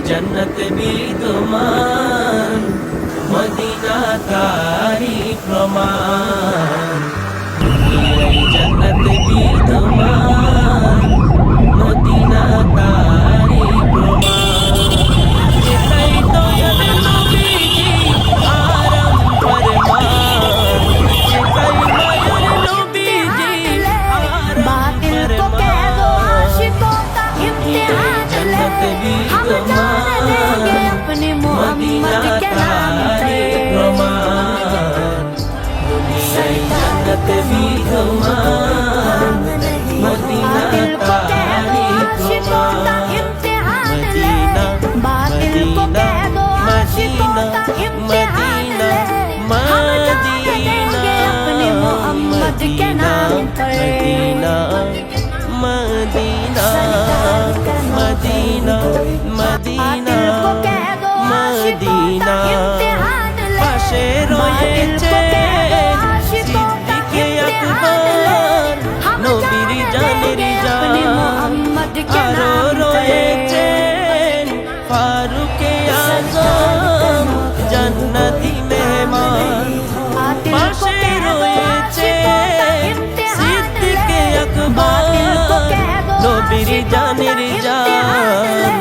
जन्नत विद्यमान मदीना तारी प्रमाण जन्नत विद्यमान मदीना तारी प्रमाण যেটাই দয়াল নবীজি আরাম ফরমান যেটাই মায়ার নবীজি আরাম बातिल को कह दो आशिकों का इम्तिहान ले हम जान लेंगे अपने मोहम्मद के नाम पे जन्नत विद्यमान मदीना तारी प्रमाण बातिल को कह दो आशिकों का इम्तिहान ले हम जान लेंगे अपने मोहम्मद के नाम पे मदीना मदीना मदीना मदीना পাশে রয়েছে সিদ্দিকে আকবর নবীর জানের জান আরো রয়েছেন ফারুকে আজম জান্নাতি মেহমান পাশে রয়েছে সিদ্দিকে আকবর নবীর জানের জান